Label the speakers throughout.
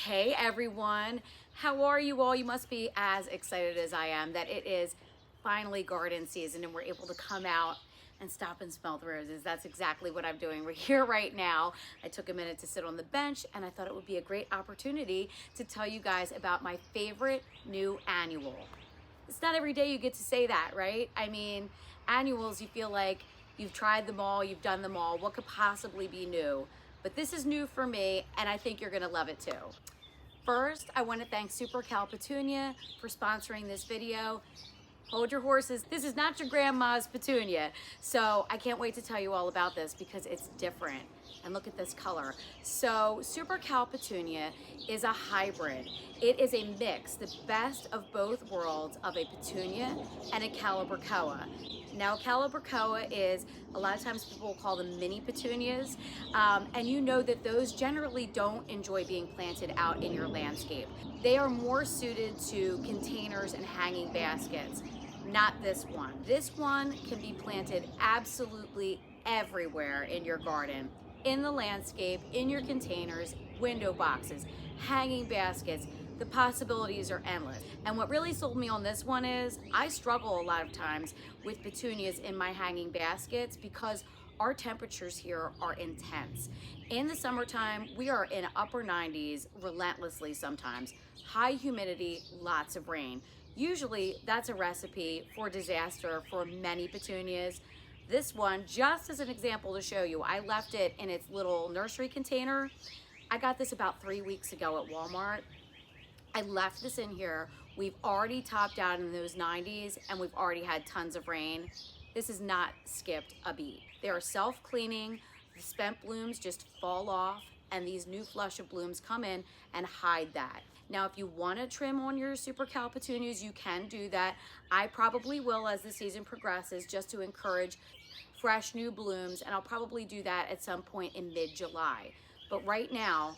Speaker 1: Hey everyone, how are you all? You must be as excited as I am that it is finally garden season and we're able to come out and stop and smell the roses. That's exactly what I'm doing. We're here right now. I took a minute to sit on the bench and I thought it would be a great opportunity to tell you guys about my favorite new annual. It's not every day you get to say that, right? I mean, annuals, you feel like you've tried them all, you've done them all. What could possibly be new? But this is new for me, and I think you're gonna love it too. First, I wanna thank SuperCal Petunia for sponsoring this video. Hold your horses, this is not your grandma's petunia. So I can't wait to tell you all about this because it's different. And look at this color. So SuperCal Petunia is a hybrid. It is a mix, the best of both worlds of a petunia and a calibrachoa. Now calibrachoa is, a lot of times people will call them mini petunias, and you know that those generally don't enjoy being planted out in your landscape. They are more suited to containers and hanging baskets, not this one. This one can be planted absolutely everywhere in your garden, in the landscape, in your containers, window boxes, hanging baskets. The possibilities are endless. And what really sold me on this one is I struggle a lot of times with petunias in my hanging baskets because our temperatures here are intense. In the summertime, we are in upper 90s relentlessly sometimes. High humidity, lots of rain. Usually that's a recipe for disaster for many petunias. This one, just as an example to show you, I left it in its little nursery container. I got this about 3 weeks ago at Walmart. I left this in here. We've already topped out in those 90s and we've already had tons of rain. This has not skipped a beat. They are self-cleaning. The spent blooms just fall off and these new flush of blooms come in and hide that. Now, if you want to trim on your SuperCal petunias, you can do that. I probably will as the season progresses just to encourage fresh new blooms, and I'll probably do that at some point in mid-July. But right now,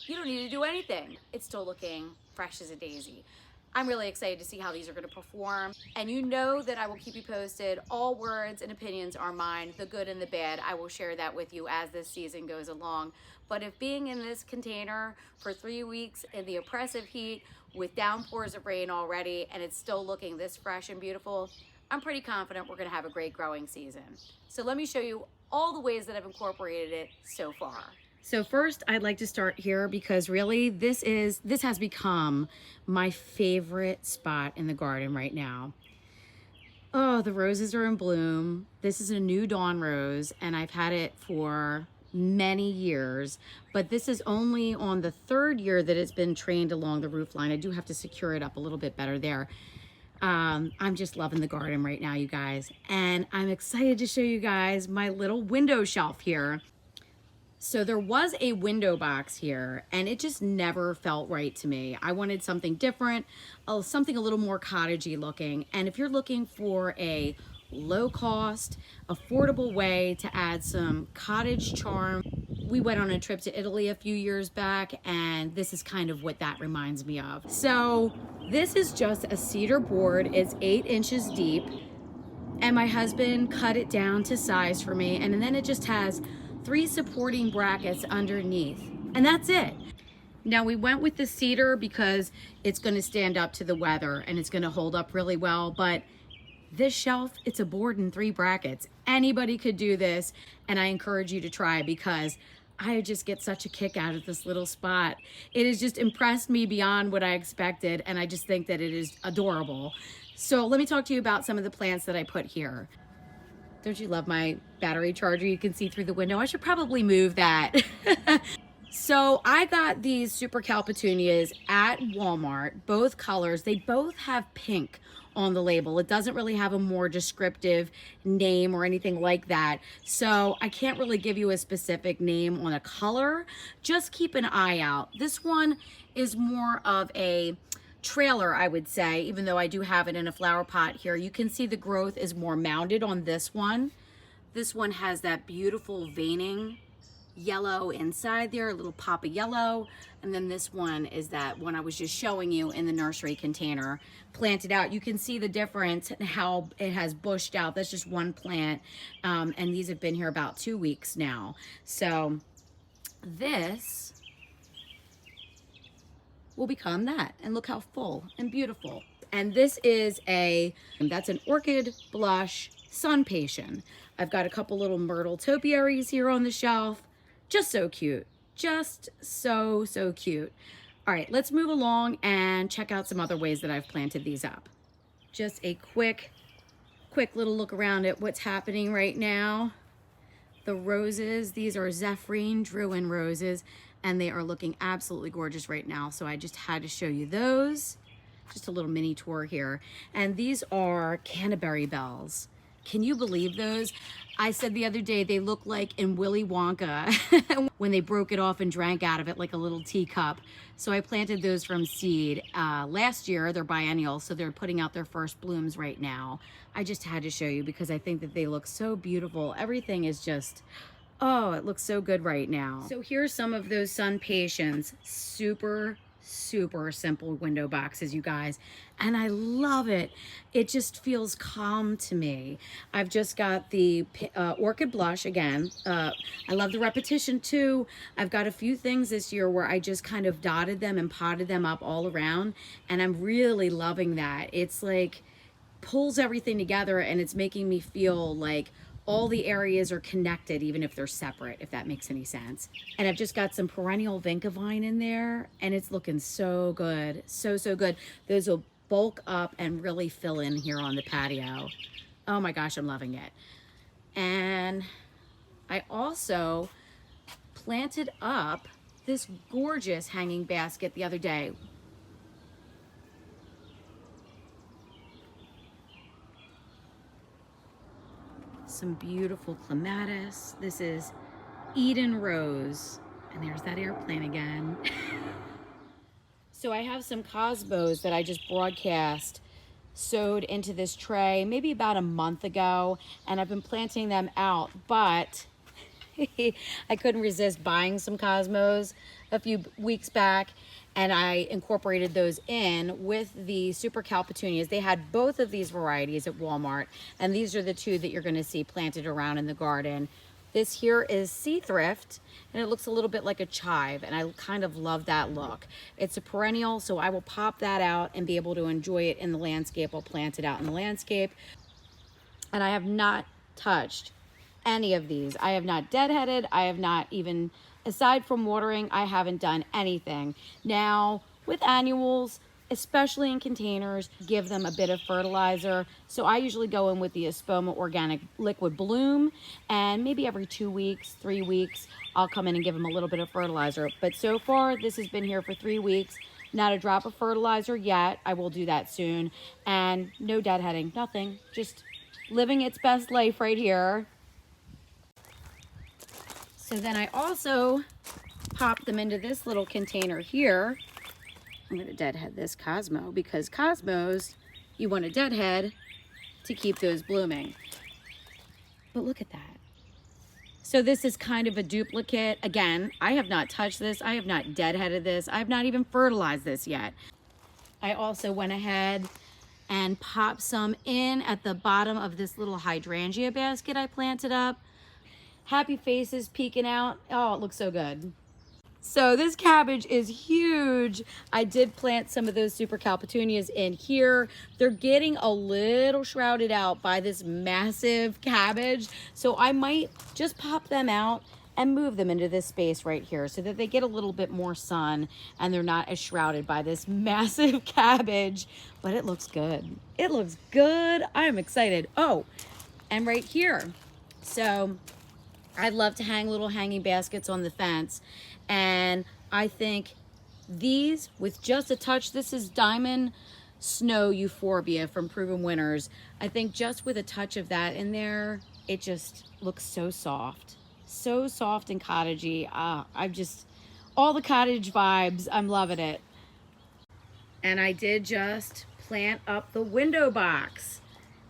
Speaker 1: you don't need to do anything. It's still looking fresh as a daisy. I'm really excited to see how these are gonna perform. And you know that I will keep you posted. All words and opinions are mine, the good and the bad. I will share that with you as this season goes along. But if being in this container for 3 weeks in the oppressive heat with downpours of rain already, and it's still looking this fresh and beautiful, I'm pretty confident we're gonna have a great growing season. So let me show you all the ways that I've incorporated it so far. So first, I'd like to start here because really this has become my favorite spot in the garden right now. Oh, the roses are in bloom. This is a new dawn rose and I've had it for many years, but this is only on the 3rd year that it's been trained along the roof line. I do have to secure it up a little bit better there. I'm just loving the garden right now, you guys. And I'm excited to show you guys my little window shelf here. So there was a window box here and it just never felt right to me. I wanted something different, something a little more cottagey looking. And if you're looking for a low cost, affordable way to add some cottage charm, we went on a trip to Italy a few years back and this is kind of what that reminds me of. So this is just a cedar board. It's 8 inches deep and my husband cut it down to size for me. And then it just has 3 supporting brackets underneath, and that's it. Now we went with the cedar because it's going to stand up to the weather and it's going to hold up really well, but this shelf, it's a board and 3 brackets. Anybody could do this, and I encourage you to try because I just get such a kick out of this little spot. It has just impressed me beyond what I expected, and I just think that it is adorable. So let me talk to you about some of the plants that I put here. Don't you love my battery charger? You can see through the window. I should probably move that. So I got these SuperCal petunias at Walmart, both colors. They both have pink on the label. It doesn't really have a more descriptive name or anything like that. So I can't really give you a specific name on a color. Just keep an eye out. This one is more of a trailer, I would say, even though I do have it in a flower pot here. You can see the growth is more mounded on this one. This one has that beautiful veining yellow inside there, a little pop of yellow. And then this one is that one I was just showing you in the nursery container, planted out. You can see the difference and how it has bushed out. That's just one plant. And these have been here about 2 weeks now. So this will become that. And look how full and beautiful. And this is that's an orchid blush sun patient. I've got a couple little myrtle topiaries here on the shelf. Just so cute. Just so cute. All right, let's move along and check out some other ways that I've planted these up. Just a quick little look around at what's happening right now. The roses, these are Zephrine Druin roses, and they are looking absolutely gorgeous right now. So I just had to show you those. Just a little mini tour here. And these are Canterbury bells. Can you believe those? I said the other day they look like in Willy Wonka when they broke it off and drank out of it like a little teacup. So I planted those from seed last year. They're biennial, so they're putting out their first blooms right now. I just had to show you because I think that they look so beautiful. Everything is just, oh, it looks so good right now. So here's some of those sun patients. Super simple window boxes, you guys, and I love it. It just feels calm to me. I've just got the orchid blush again. I love the repetition too. I've got a few things this year where I just kind of dotted them and potted them up all around, and I'm really loving that. It's like pulls everything together, and it's making me feel like all the areas are connected, even if they're separate, if that makes any sense. And I've just got some perennial vinca vine in there, and it's looking so good, so good. Those will bulk up and really fill in here on the patio. Oh my gosh, I'm loving it. And I also planted up this gorgeous hanging basket the other day. Some beautiful clematis. This is Eden Rose. And there's that airplane again. So I have some cosmos that I just broadcast sewed into this tray maybe about a month ago, and I've been planting them out, but I couldn't resist buying some cosmos a few weeks back, and I incorporated those in with the SuperCal petunias. They had both of these varieties at Walmart, and these are the two that you're going to see planted around in the garden. This here is Sea Thrift, and it looks a little bit like a chive, and I kind of love that look. It's a perennial, so I will pop that out and be able to enjoy it in the landscape. I'll plant it out in the landscape. And I have not touched any of these. I have not deadheaded. I have not even, aside from watering, I haven't done anything. Now, with annuals, especially in containers, give them a bit of fertilizer. So I usually go in with the Espoma Organic Liquid Bloom, and maybe every 2 weeks, 3 weeks, I'll come in and give them a little bit of fertilizer. But so far, this has been here for 3 weeks. Not a drop of fertilizer yet. I will do that soon. And no deadheading, nothing. Just living its best life right here. So then I also pop them into this little container here. I'm going to deadhead this Cosmo because Cosmos, you want to deadhead to keep those blooming. But look at that. So this is kind of a duplicate. Again, I have not touched this. I have not deadheaded this. I have not even fertilized this yet. I also went ahead and popped some in at the bottom of this little hydrangea basket I planted up. Happy faces peeking out. Oh, it looks so good. So this cabbage is huge. I did plant some of those SuperCal petunias in here. They're getting a little shrouded out by this massive cabbage. So I might just pop them out and move them into this space right here so that they get a little bit more sun and they're not as shrouded by this massive cabbage. But it looks good. It looks good. I'm excited. Oh, and right here. So I love to hang little hanging baskets on the fence. And I think these, with just a touch, this is Diamond Snow Euphorbia from Proven Winners. I think just with a touch of that in there, it just looks so soft. So soft and cottagey. I've just, all the cottage vibes, I'm loving it. And I did just plant up the window box.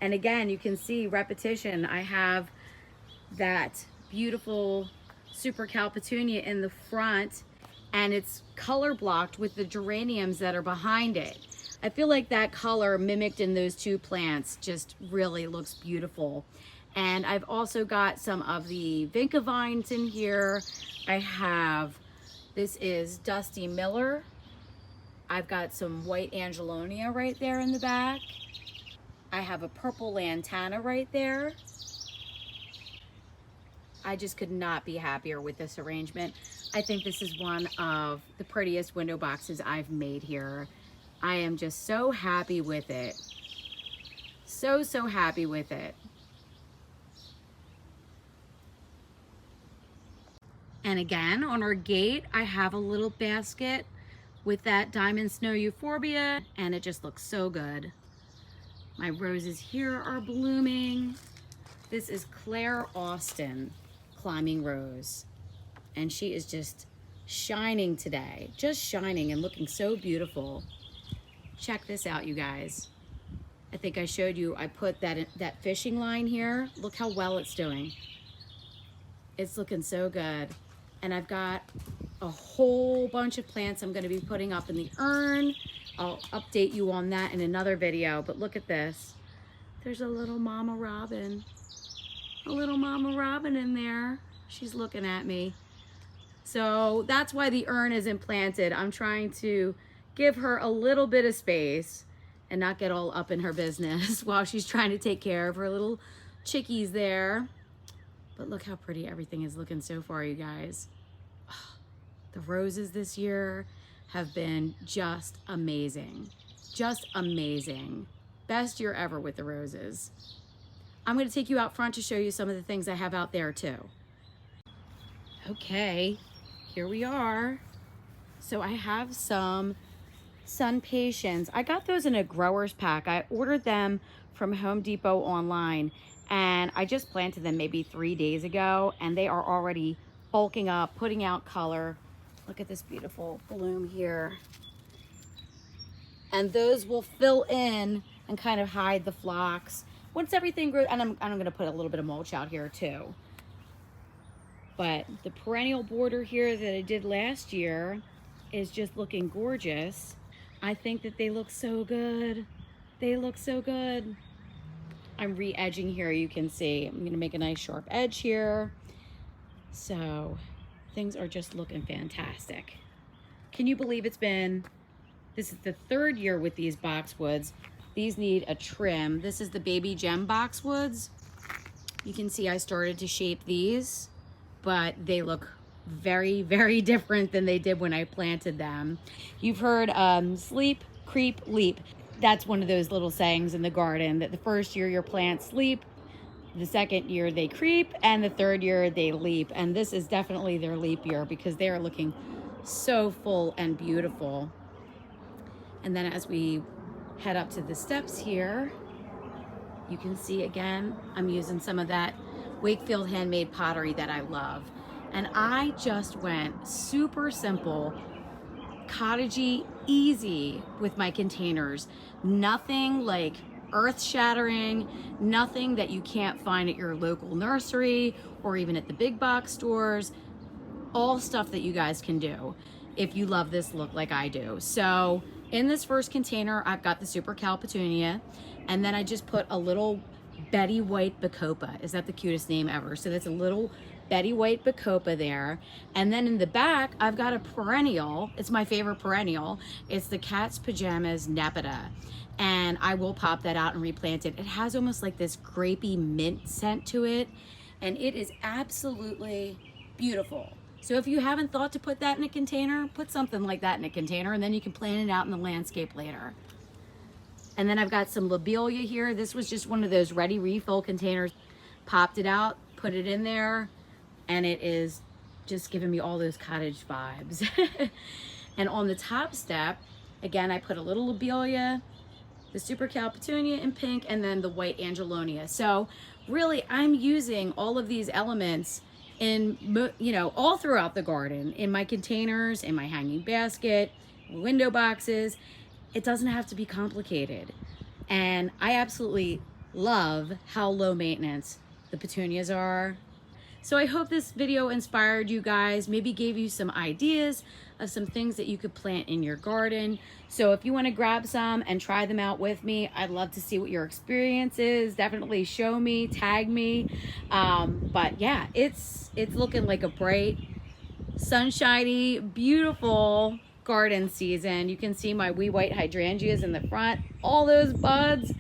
Speaker 1: And again, you can see repetition. I have that beautiful SuperCal petunia in the front, and it's color blocked with the geraniums that are behind it. I feel like that color mimicked in those two plants just really looks beautiful. And I've also got some of the vinca vines in here. I have, this is Dusty Miller, I've got some white angelonia right there in the back. I have a purple lantana right there. I just could not be happier with this arrangement. I think this is one of the prettiest window boxes I've made here. I am just so happy with it. So happy with it. And again, on our gate, I have a little basket with that diamond snow euphorbia, and it just looks so good. My roses here are blooming. This is Claire Austin climbing rose, and she is just shining today, just shining and looking so beautiful. Check this out, you guys. I think I showed you, I put that fishing line here. Look how well it's doing. It's looking so good. And I've got a whole bunch of plants I'm gonna be putting up in the urn. I'll update you on that in another video, but look at this. There's a little mama robin. A little mama robin in there. She's looking at me. So that's why the urn isn't planted. I'm trying to give her a little bit of space and not get all up in her business while she's trying to take care of her little chickies there. But look how pretty everything is looking so far, you guys. Oh, the roses this year have been just amazing. Just amazing. Best year ever with the roses. I'm gonna take you out front to show you some of the things I have out there too. Okay, here we are. So I have some sun patience. I got those in a grower's pack. I ordered them from Home Depot online, and I just planted them maybe 3 days ago, and they are already bulking up, putting out color. Look at this beautiful bloom here. And those will fill in and kind of hide the phlox. Once everything grows, and I'm gonna put a little bit of mulch out here too. But the perennial border here that I did last year is just looking gorgeous. I think that they look so good. They look so good. I'm re-edging here, you can see. I'm gonna make a nice sharp edge here. So things are just looking fantastic. Can you believe this is the 3rd year with these boxwoods. These need a trim. This is the baby gem boxwoods. You can see I started to shape these, but they look very, very different than they did when I planted them. You've heard sleep, creep, leap. That's one of those little sayings in the garden, that the first year your plants sleep, the second year they creep, and the 3rd year they leap. And this is definitely their leap year because they are looking so full and beautiful. And then as we head up to the steps here, you can see again, I'm using some of that Wakefield Handmade pottery that I love. And I just went super simple, cottagey, easy with my containers. Nothing like earth-shattering, nothing that you can't find at your local nursery or even at the big box stores. All stuff that you guys can do if you love this look like I do. So in this first container, I've got the SuperCal petunia, and then I just put a little Betty White bacopa. Is that the cutest name ever? So that's a little Betty White bacopa there. And then in the back, I've got a perennial. It's my favorite perennial. It's the Cat's Pajamas Nepeta. And I will pop that out and replant it. It has almost like this grapey mint scent to it, and it is absolutely beautiful. So if you haven't thought to put that in a container, put something like that in a container, and then you can plant it out in the landscape later. And then I've got some lobelia here. This was just one of those ready refill containers. Popped it out, put it in there, and it is just giving me all those cottage vibes. And on the top step, again, I put a little lobelia, the SuperCal petunia in pink, and then the white angelonia. So really, I'm using all of these elements in, you know, all throughout the garden, in my containers, in my hanging basket, window boxes. It doesn't have to be complicated. And I absolutely love how low maintenance the petunias are. So I hope this video inspired you guys, maybe gave you some ideas of some things that you could plant in your garden. So if you want to grab some and try them out with me, I'd love to see what your experience is. Definitely show me, tag me. But yeah, it's looking like a bright, sunshiny, beautiful garden season. You can see my wee white hydrangeas in the front, all those buds.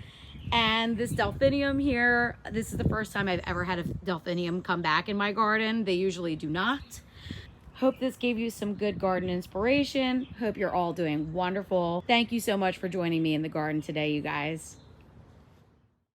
Speaker 1: And this delphinium here, this is the first time I've ever had a delphinium come back in my garden. They usually do not. Hope this gave you some good garden inspiration. Hope you're all doing wonderful. Thank you so much for joining me in the garden today, you guys.